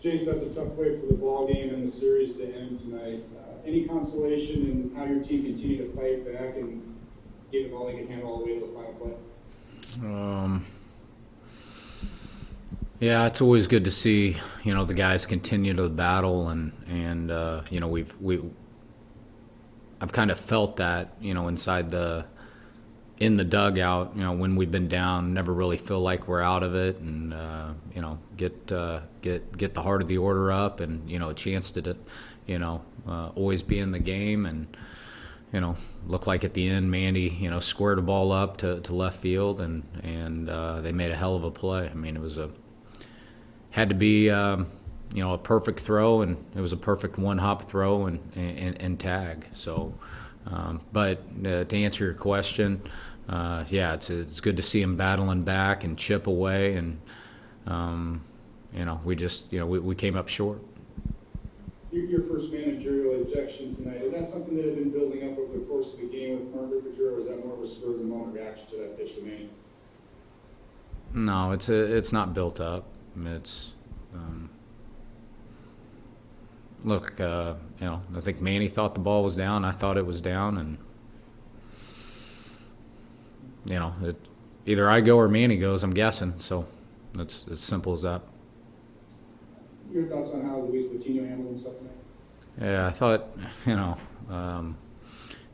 Jayce, that's a tough way for the ball game and the series to end tonight. Any consolation in how your team continued to fight back and gave them all they could handle all the way to the final play? Yeah, it's always good to see the guys continue to battle, and I've kind of felt that inside in the dugout, when we've been down, never really feel like we're out of it, and get the heart of the order up, and a chance to always be in the game, and looked like at the end Manny squared a ball up to left field, and they made a hell of a play. I mean, it was had to be a perfect throw, and it was a perfect one-hop throw and tag. So, but to answer your question, yeah, it's good to see him battling back and chip away, and we just we came up short. Your first managerial ejection tonight, is that something that had been building up over the course of the game with Mark Ripperger, or was that more of a spur-of-the-moment reaction to that pitch to Manny? No, it's not built up. It's look, I think Manny thought the ball was down. I thought it was down, and either I go or Manny goes. I'm guessing. So it's as simple as that. Your thoughts on how Luis Patiño handled himself tonight? Yeah, I thought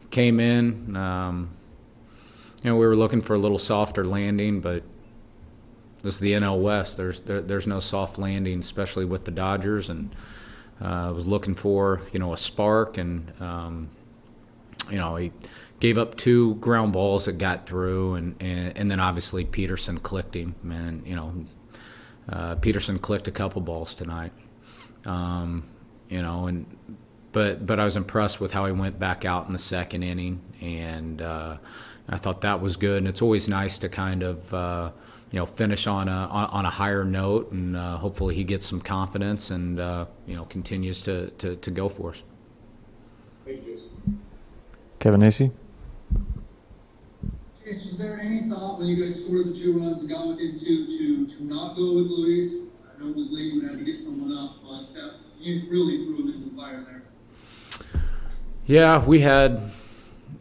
came in. We were looking for a little softer landing, but this is the NL West. There's no soft landing, especially with the Dodgers, and I was looking for a spark, and he gave up 2 ground balls that got through, and then obviously Peterson clicked him, and Peterson clicked a couple balls tonight, but I was impressed with how he went back out in the second inning, and I thought that was good, and it's always nice to kind of finish on a higher note, and hopefully he gets some confidence and continues to go for us. Thank you, Kevin Acey. Jayce, was there any thought when you guys scored the 2 runs and got within 2 to not go with Luis? I know it was late, you had to get someone up, but you really threw him into the fire there. Yeah, we had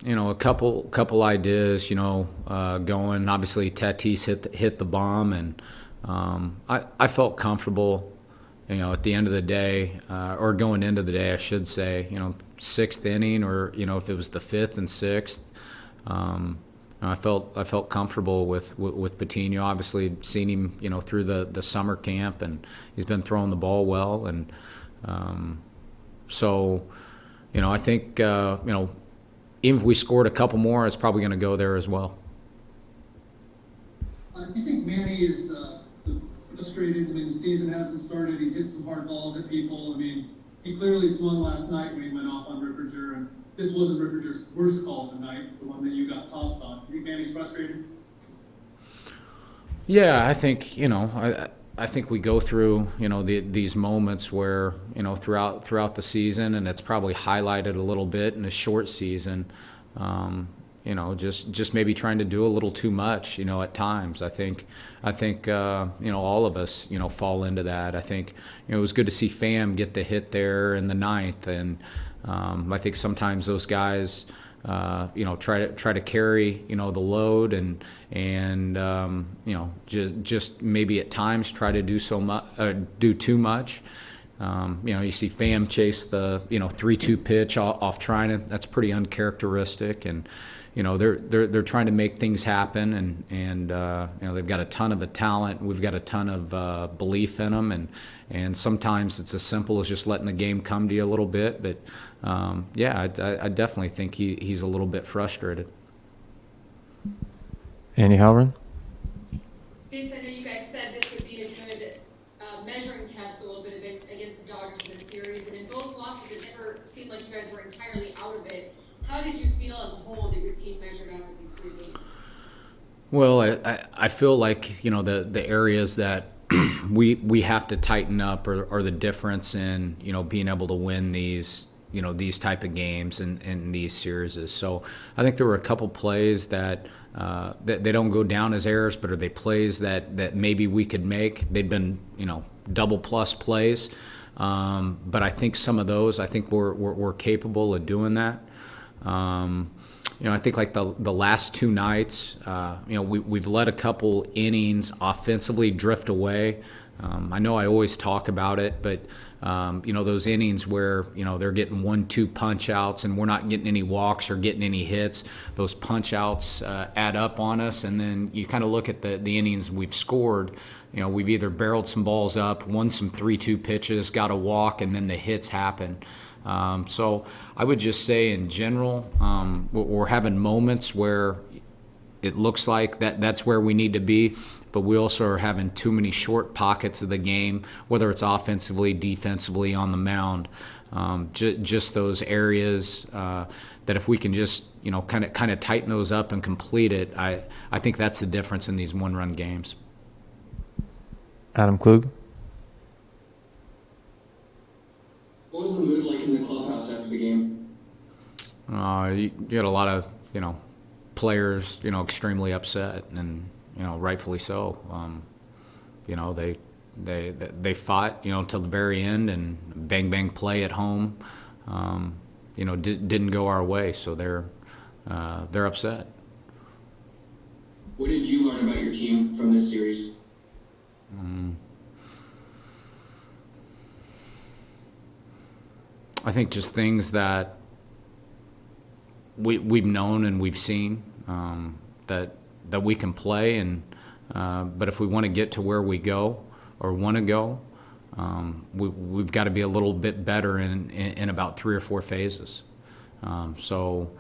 a couple ideas going. Obviously Tatis hit the bomb, and I felt comfortable at the end of the day, or going into the day I should say, 6th inning, or if it was the 5th and 6th, I felt comfortable with Patiño. Obviously seen him through the summer camp, and he's been throwing the ball well, and so I think even if we scored a couple more, it's probably going to go there as well. Do you think Manny is frustrated? I mean, the season hasn't started. He's hit some hard balls at people. I mean, he clearly swung last night when he went off on Ripperger, and this wasn't Ripperger's worst call of the night, the one that you got tossed on. Do you think Manny's frustrated? Yeah, I think I think we go through these moments where throughout the season, and it's probably highlighted a little bit in a short season. Just maybe trying to do a little too much at times. I think all of us fall into that. I think it was good to see Pham get the hit there in the 9th, and I think sometimes those guys try to carry the load, and just maybe at times try to do too much. You see Pham chase the 3-2 pitch off trying to. That's pretty uncharacteristic, and they're trying to make things happen, and they've got a ton of talent. We've got a ton of belief in them, and sometimes it's as simple as just letting the game come to you a little bit. But yeah, I definitely think he's a little bit frustrated. Andy Halloran. Jayce, I know you guys said this would be a good measuring test a little bit of it against the Dodgers in this series, and in both losses it never seemed like you guys were entirely out of it. How did you feel as a whole that your team measured after these 3 games? Well, I feel like the areas that we have to tighten up are the difference in being able to win these type of games and these series. So I think there were a couple plays that they don't go down as errors, but are they plays that maybe we could make? They'd been double plus plays. But I think some of those, I think we're capable of doing that. I think like the last two nights, we've let a couple innings offensively drift away. I know I always talk about it, but those innings where they're getting 1-2 punch outs and we're not getting any walks or getting any hits, those punch outs add up on us. And then you kind of look at the innings we've scored. We've either barreled some balls up, won some 3-2 pitches, got a walk, and then the hits happen. So I would just say in general, we're having moments where it looks like that's where we need to be, but we also are having too many short pockets of the game, whether it's offensively, defensively, on the mound. Just those areas that if we can just kind of tighten those up and complete it, I think that's the difference in these one-run games. Adam Klug. What was the mood like in the clubhouse after the game? You had a lot of players extremely upset, and rightfully so. They fought till the very end, and bang play at home didn't go our way, so they're upset. What did you learn about your team from this series? I think just things that we've known and we've seen that we can play, and but if we want to get to where we go or want to go, we've got to be a little bit better in about 3 or 4 phases. So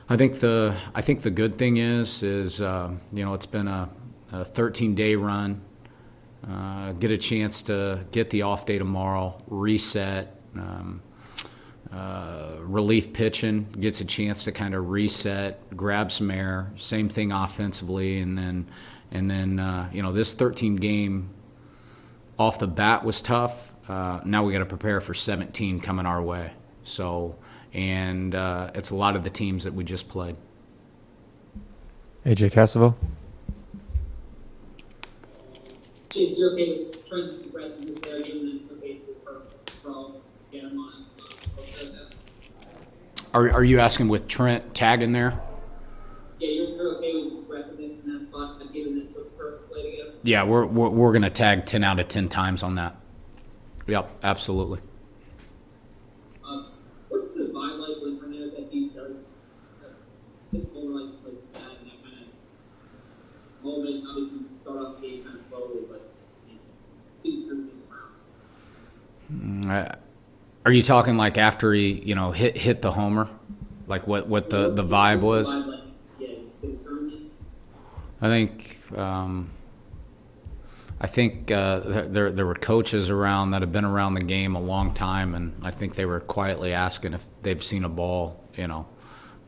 I think the good thing is it's been a 13-day run. Get a chance to get the off day tomorrow, reset. Relief pitching gets a chance to kind of reset, grab some air. Same thing offensively, and then this 13 game off the bat was tough. Now we got to prepare for 17 coming our way. So, and it's a lot of the teams that we just played. AJ Cassavell. It's your okay with Trent's aggressiveness there, given that it's basically for get him on. Are you asking with Trent tagging there? Yeah, you're okay with his aggressiveness in that spot, but given that it took perfect play to get him? Yeah, we're going to tag 10 out of 10 times on that. Yep, absolutely. What's the vibe like when Fernandez Tatis does? It's more like that in that kind of moment. Obviously, you start off the game kind of slowly, but it seems to turn things around. Are you talking like after he, hit the homer, like what the vibe was? I think there were coaches around that have been around the game a long time, and I think they were quietly asking if they've seen a ball, come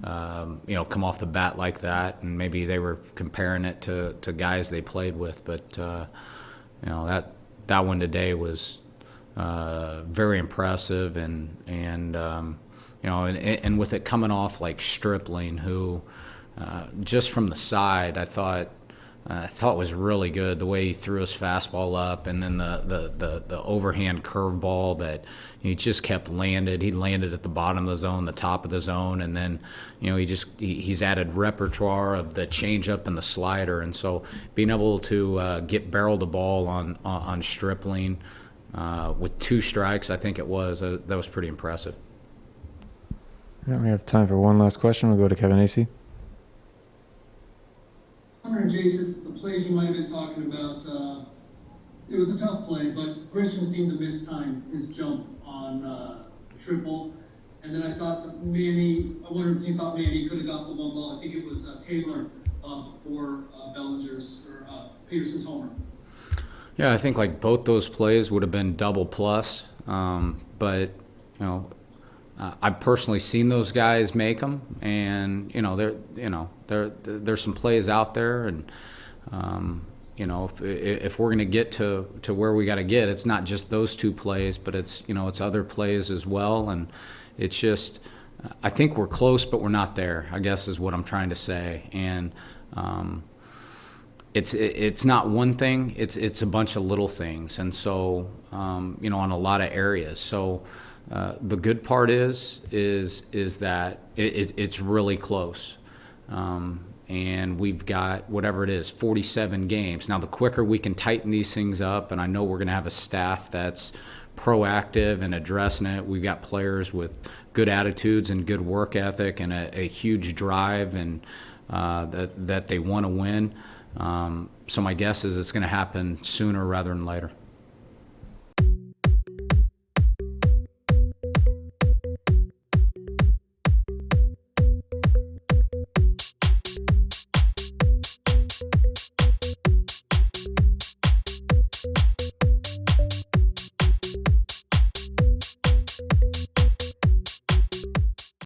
off the bat like that, and maybe they were comparing it to guys they played with, but that one today was very impressive, and with it coming off like Stripling, who just from the side I thought was really good, the way he threw his fastball up, and then the overhand curveball that he just kept landed. He landed at the bottom of the zone, the top of the zone, and then he's added repertoire of the changeup and the slider, and so being able to get barrel the ball on Stripling. With 2 strikes, I think it was. That was pretty impressive. Yeah, we have time for one last question. We'll go to Kevin Acee. I'm wondering, Jayce, the plays you might have been talking about, it was a tough play, but Grisham seemed to mistime his jump on triple. And then I thought that I wonder if you thought Manny could have got the one ball. I think it was Tingler or Bellinger's or Peterson's homer. Yeah, I think like both those plays would have been double plus, but I've personally seen those guys make them, and there's some plays out there, and if we're going to get to where we got to get, it's not just those 2 plays, but it's other plays as well, and it's just I think we're close, but we're not there, I guess is what I'm trying to say, and it's not one thing. It's a bunch of little things, and so you know, on a lot of areas. So the good part is that it's really close. And we've got whatever it is, 47 games. Now, the quicker we can tighten these things up, and I know we're going to have a staff that's proactive and addressing it. We've got players with good attitudes and good work ethic and a huge drive, and that they want to win. So my guess is it's going to happen sooner rather than later.